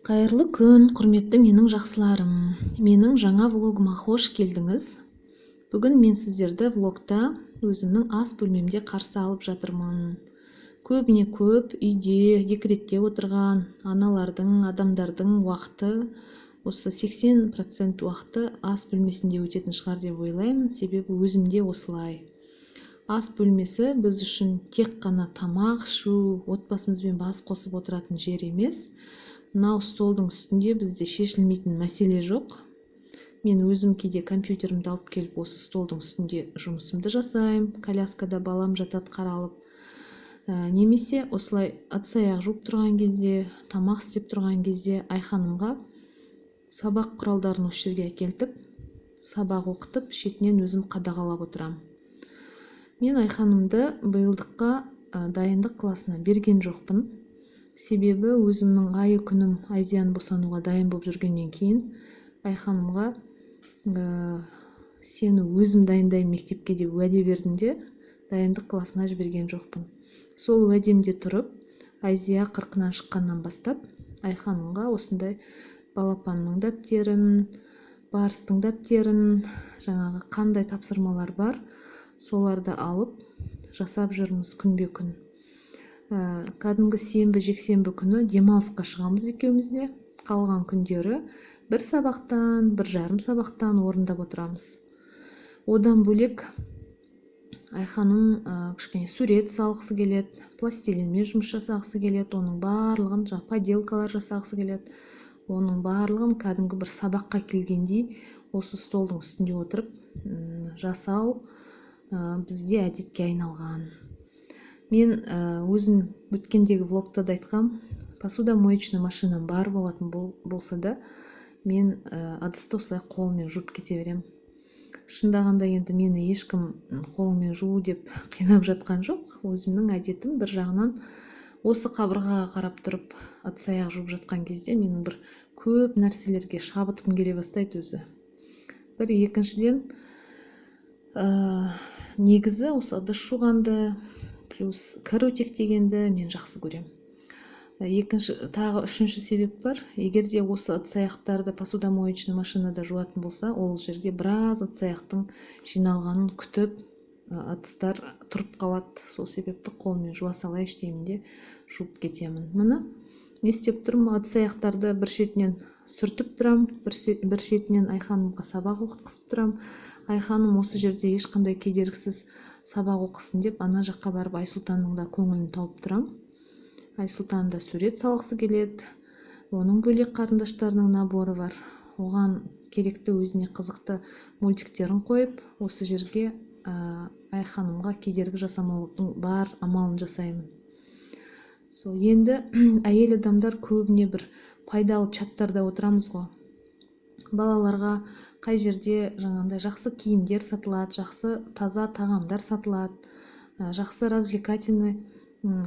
Қайырлы күн, құрметті менің жақсыларым. Менің жаңа влогыма қош келдіңіз. Бүгін мен сіздерді влогта өзімнің ас бөлмемде қарсы алып жатырмын. Көбіне көп үйде, декретте отырған аналардың, адамдардың уақыты, осы 80% уақыты ас бөлмесінде өтетін шығар деп ойлаймын, себебі өзімде осылай. Ас бөлмесі біз үшін тек қана тамақ ішу, отбасымызбен бас қосып отыратын жер емес. Мынау столдың үстінде бізде шешілмейтін мәселе жоқ. Мен өзім кейде компьютерімді алып келіп осы столдың үстінде жұмысымды жасаймын. Коляскада балам жатады қаралып. Немесе осылай ыдыс-аяқ жуып тұрған кезде, тамақ істеп тұрған кезде Айханымға сабақ құралдарын осы жерге әкелтіп, сабақ оқытып, шетінен өзім қадағалап отырамын. Мен Айханымды биылдыққа дайындық классына берген жоқпын. Себебі өзімнің айы күнім Айзияны босануға дайын болып жүргеннен кейін Айханымға сені өзім дайындаймын мектепке деп уәде бердім де дайындық классына жіберген жоқпын. Сол уәдемде тұрып, Айзия 40-нан шыққаннан бастап Айханымға осындай балапанның дәптерін, барыстың дәптерін, жаңағы қандай тапсырмалар бар, соларды алып жасап жүрміз күнбе күн. Кәдімгі сенбі, жексенбі күні демалысқа шығамыз екеумізде. Қалған күндері бір сабақтан, бір жарым сабақтан орындап отырамыз. Одан бөлек Айханым кішкене сурет салғысы келеді, пластилинмен жұмыс жасағысы келеді, оның барлығын поделкалар жасағысы келеді. Оның барлығын кәдімгі бір сабаққа келгендей осы столдың үстінде отырып жасау бізде әдетке айналған. Мен өзім өткендегі влогта да айтқам, посудомоечный машинам бар болатын болса да, мен ыдысты осылай қолмен жуып кете берем. Шындағанда енді мені ешкім қолмен жуу деп қинап жатқан жоқ. Өзімнің әдетім бір жағынан осы қабырғаға қарап тұрып ыдыс-аяқ жуып жатқан кезде менің бір көп нәрселерге шабытым келе бастайды өзі. Бір екіншіден негізі осы ыдыс жуғанды плюс кір өтектегенді мен жақсы көрем. Тағы үшінші себеп бар. Егерде осы ыдыс-аяқтарды посудомоечный машинада жуатын болса, ол жерде біраз ыдыс-аяқтың жиналғанын күтіп, ыдыстар тұрып қалады. Сол себепті қолмен жуа салайыншы деймін де жуып кетемін. Міне, не істеп тұрмын? Ыдыс-аяқтарды бір шетінен сүртіп тұрам, бір шетінен Айханымға сабақ оқытқызып тұрам. Айханым осы жерде ешқандай кедергісіз сабақ оқысын деп ана жаққа барып Айсұлтанның да көңілін тауып тұрам. Айсұлтан да сурет салғысы келеді. Оның бөлек қарындаштарының наборы бар. Оған керекті өзіне қызықты мультиктерін қойып, осы жерге Айханымға кедергі жасамаудың бар амалын жасаймын. Енді әйел адамдар көбіне бір пайдалы чаттарда отырамыз ғой. Балаларға қай жерде жаңағындай жақсы киімдер сатылады, жақсы таза тағамдар сатылады, жақсы развлекательный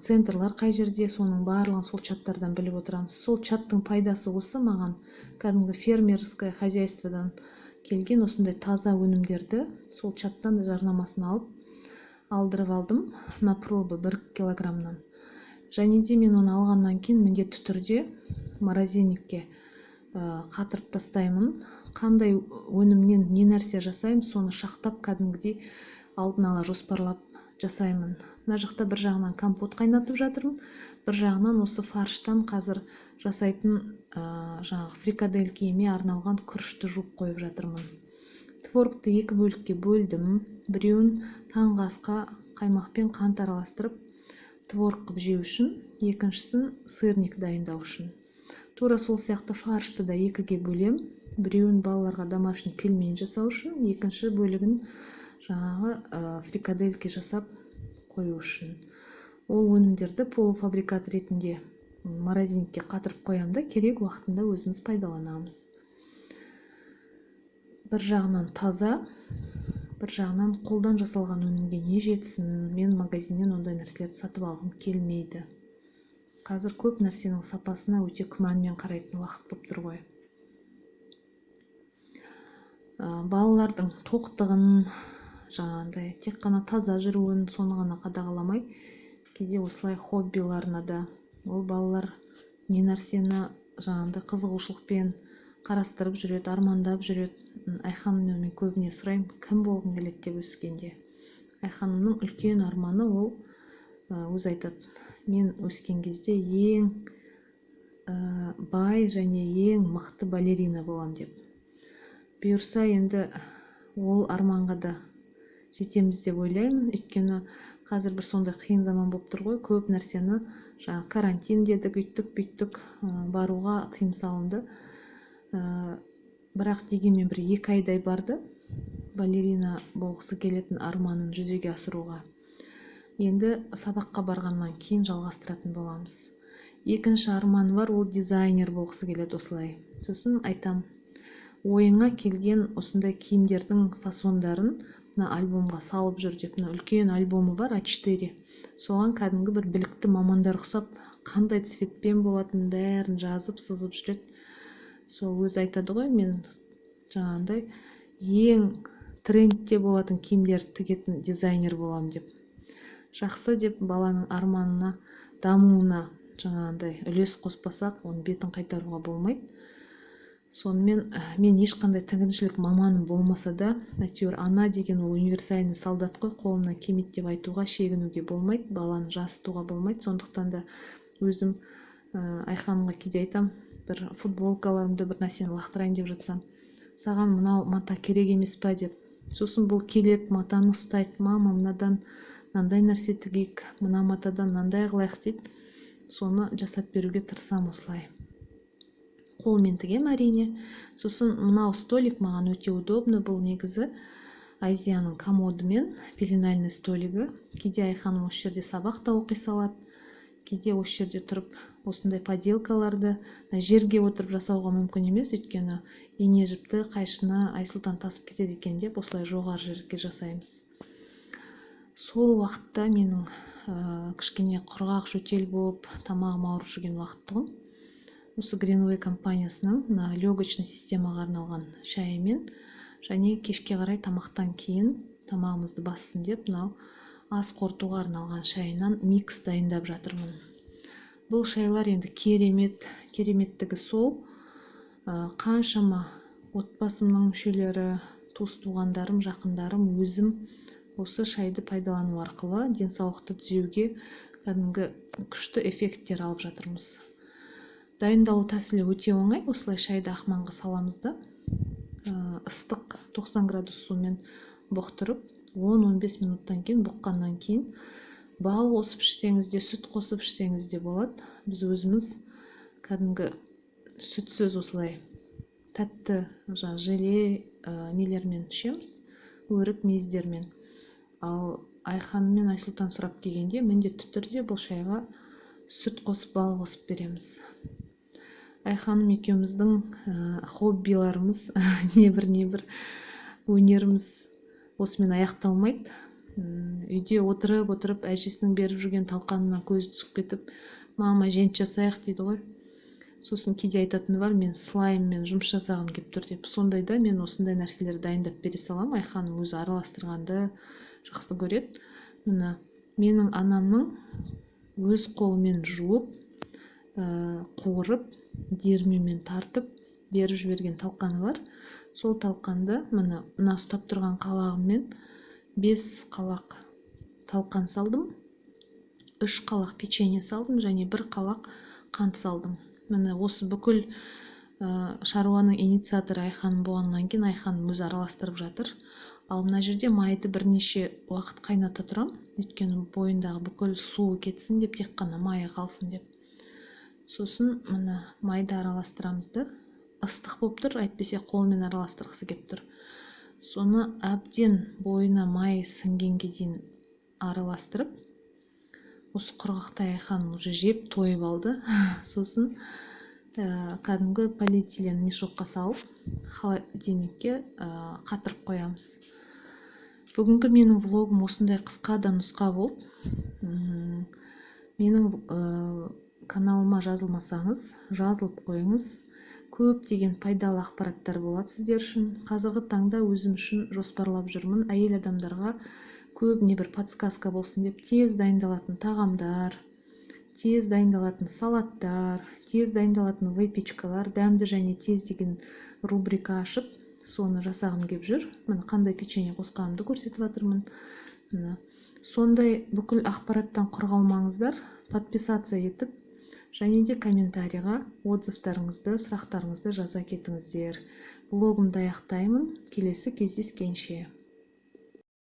центрлар қай жерде, соның барлығын сол чаттардан біліп отырамыз. Сол чаттың пайдасы осы, маған кәдімгі фермерское хозяйстводан келген осындай таза өнімдерді сол чаттан жарнамасын алып алдырып алдым на пробы 1 килограммнан. Және де мен оны алғаннан кейін міндетті түрде морозильникке қатырып тастаймын. Қандай өнімнен не нәрсе жасаймын, соны шақтап кәдімгідей алдын ала жоспарлап жасаймын. Мына жақта бір жағынан компот қайнатып жатырмын, бір жағынан осы фарштан қазір жасайтын жаңағы фрикаделькеме арналған күрішті жуып қойып жатырмын. Творогты 2 бөлікке бөлдім. Біреуін таңғы асқа қаймақпен қант араластырып творог қып жеу үшін, екіншісін сырник дайындау үшін. Тура сол сияқты фаршты да 2-ге бөлем. Біреуін балаларға домашний пельмень жасау үшін, екінші бөлігін жаңағы фрикадельке жасап қою үшін. Ол өнімдерді полуфабрикат ретінде морозильникке қатырып қоямын да, керек уақытында өзіміз пайдаланамыз. Бір жағынан таза, бір жағынан қолдан жасалған өнімге не жетсін, мен магазиннен ондай нәрселерді сатып алғым келмейді. Қазір көп нәрсенің сапасына өте күмәнмен қарайтын уақыт болып тұр ғой. Балалардың тоқтығын, жаңағындай тек қана таза жүруін, соны ғана қадағаламай, кейде осылай хоббиларына да, ол балалар не нәрсені жаңағындай қызығушылықпен қарастырып жүреді, армандап жүреді. Айханымнан мен көбіне сұраймын, кім болғың келеді деп өскенде. Айханымның үлкен арманы ол өзі айтады, мен өскен кезде ең бай және ең мықты балерина болам деп. Бұйырса енді ол арманға да жетеміз деп ойлаймын. Өйткені қазір бір сондай қиын заман болып тұр ғой, көп нәрсені жаңа карантин дедік, үйттік бүйттік, баруға тыйым салынды. Бірақ дегенмен бір 2 айдай барды балерина болғысы келетін арманын жүзеге асыруға. Енді сабаққа барғаннан кейін жалғастыратын боламыз. Екінші арманы бар, ол дизайнер болғысы келеді осылай. Сосын айтам, ойыңа келген осындай киімдердің фасондарын мына альбомға салып жүр деп. Мына үлкен альбомы бар, А4. Соған кәдімгі бір білікті мамандар ұқсап, қандай цветпен болатын бәрін жазып, сызып жүреді. Сол өзі айтады ғой, мен жаңағындай ең трендте болатын киімдерді тігетін дизайнер болам деп. Жақсы деп, баланың арманына, дамуына жаңағындай үлес қоспасақ, оның бетін қайтаруға болмайды. Сонымен мен ешқандай тігіншілік маманым болмаса да, әйтеуір ана деген ол универсальный солдат қой, қолымнан келмейді деп айтуға, шегінуге болмайды, баланы жасытуға болмайды. Сондықтан да өзім Айханымға кейде айтам, бір футболкаларымды бір нәрсені лақтырайын деп жатсам, саған мынау мата керек емес па деп. Сосын бұл келеді, матаны ұстайды, мама мынадан мынандай нәрсе тігейік, мына матадан мынандай қылайық дейді. Соны жасап беруге тырысам осылай. Қолмен тігем әрине. Сосын мынау столик маған өте удобны. Бұл негізі Азияның комоды мен пеленальный столигі. Кейде Айханым осы жерде сабақ та оқи салады. Кейде осы жерде тұрып осындай поделкаларды жерге отырып жасауға мүмкін емес, өйткені ине жіпті қайшыны Айсұлтан тасып кетеді екен деп, осылай жоғары жерге жасаймыз. Сол уақытта менің кішкене құрғақ жөтел болып, тамағым ауырып жүрген уақыттығым. Осы Greenway компаниясының легочный системаға арналған шайымен және кешке қарай тамақтан кейін тамағымызды бассын деп, мынау ас қорытуға арналған шайынан микс дайындап жатырмын. Бұл шайлар енді кереметтігі сол, қаншама отбасымның мүшелері, туыс-туғандарым, жақындарым, өзім осы шайды пайдалану арқылы денсаулықты түзеуге кәдімгі күшті эффекттер алып жатырмыз. Дайындалу тәсілі өте оңай. Осылай шайды ақманға саламыз да, ыстық 90 градус сумен бұқтырып, 10-15 минуттан кейін, бұққаннан кейін бал қосып ішсеңіз де, сүт қосып ішсеңіз де болады. Біз өзіміз кәдімгі сүтсіз осылай тәтті желе нелермен ішеміз, өрік мейіздермен. Ал Айханым мен Айсұлтан сұрап келгенде міндетті түрде бұл шайға сүт қосып, бал қосып береміз. Айханым екеуміздің хоббиларымыз, небір өнеріміз осымен аяқталмайды. Үйде отырып әжесінің беріп жүрген талқанына көзі түсіп кетіп, мама жент жасайық дейді ғой. Сосын кейде айтатыны бар, мен слайммен жұмыс жасағым келіп тұр деп. Сондайда мен осындай нәрселерді дайындап бере салам. Айханым өзі араластырғанды жақсы көреді. Мына менің анамның өз қолымен жуып, қуырып, диірменмен тартып беріп жіберген талқаны бар. Сол талқанды мына ұстап тұрған қалағыммен 5 қалақ талқан салдым, 3 қалақ печенье салдым және 1 қалақ қант салдым. Міне осы бүкіл шаруаның инициаторы Айханым болғаннан кейін Айханым өзі араластырып жатыр. Ал мына жерде майды бірнеше уақыт қайната тұрам, өйткені бойындағы бүкіл суы кетсін деп, тек қана майы қалсын деп. Сосын міне майды араластырамызды. Ыстық болып тұр, әйтпесе қолмен араластырғысы келіп тұр. Соны әбден бойына май сіңгенге дейін араластырып, осы құрғақтай Айханым уже жеп тойып алды. Сосын кәдімгі полиэтилен мешокқа салып, холодильникке қатырып қоямыз. Бүгінгі менің влогым осындай қысқа да нұсқа болды. Менің каналыма жазылмасаңыз, жазылып қойыңыз. Көптеген пайдалы ақпараттар болады сіздер үшін. Қазіргі таңда өзім үшін жоспарлап жүрмін. Әйел адамдарға көбіне бір подсказка болсын деп, тез дайындалатын тағамдар, тез дайындалатын салаттар, тез дайындалатын выпечкалар, дәмді және тез деген рубрика ашып, соны жасағым келіп жүр. Міне қандай печенье қосқанымды көрсетіп жатырмын. Міне сондай бүкіл ақпараттан құр қалмаңыздар, подписаться етіп, және де комментарийға отзывтарыңызды, сұрақтарыңызды жаза кетіңіздер. Блогымды аяқтаймын. Келесі кездескенше.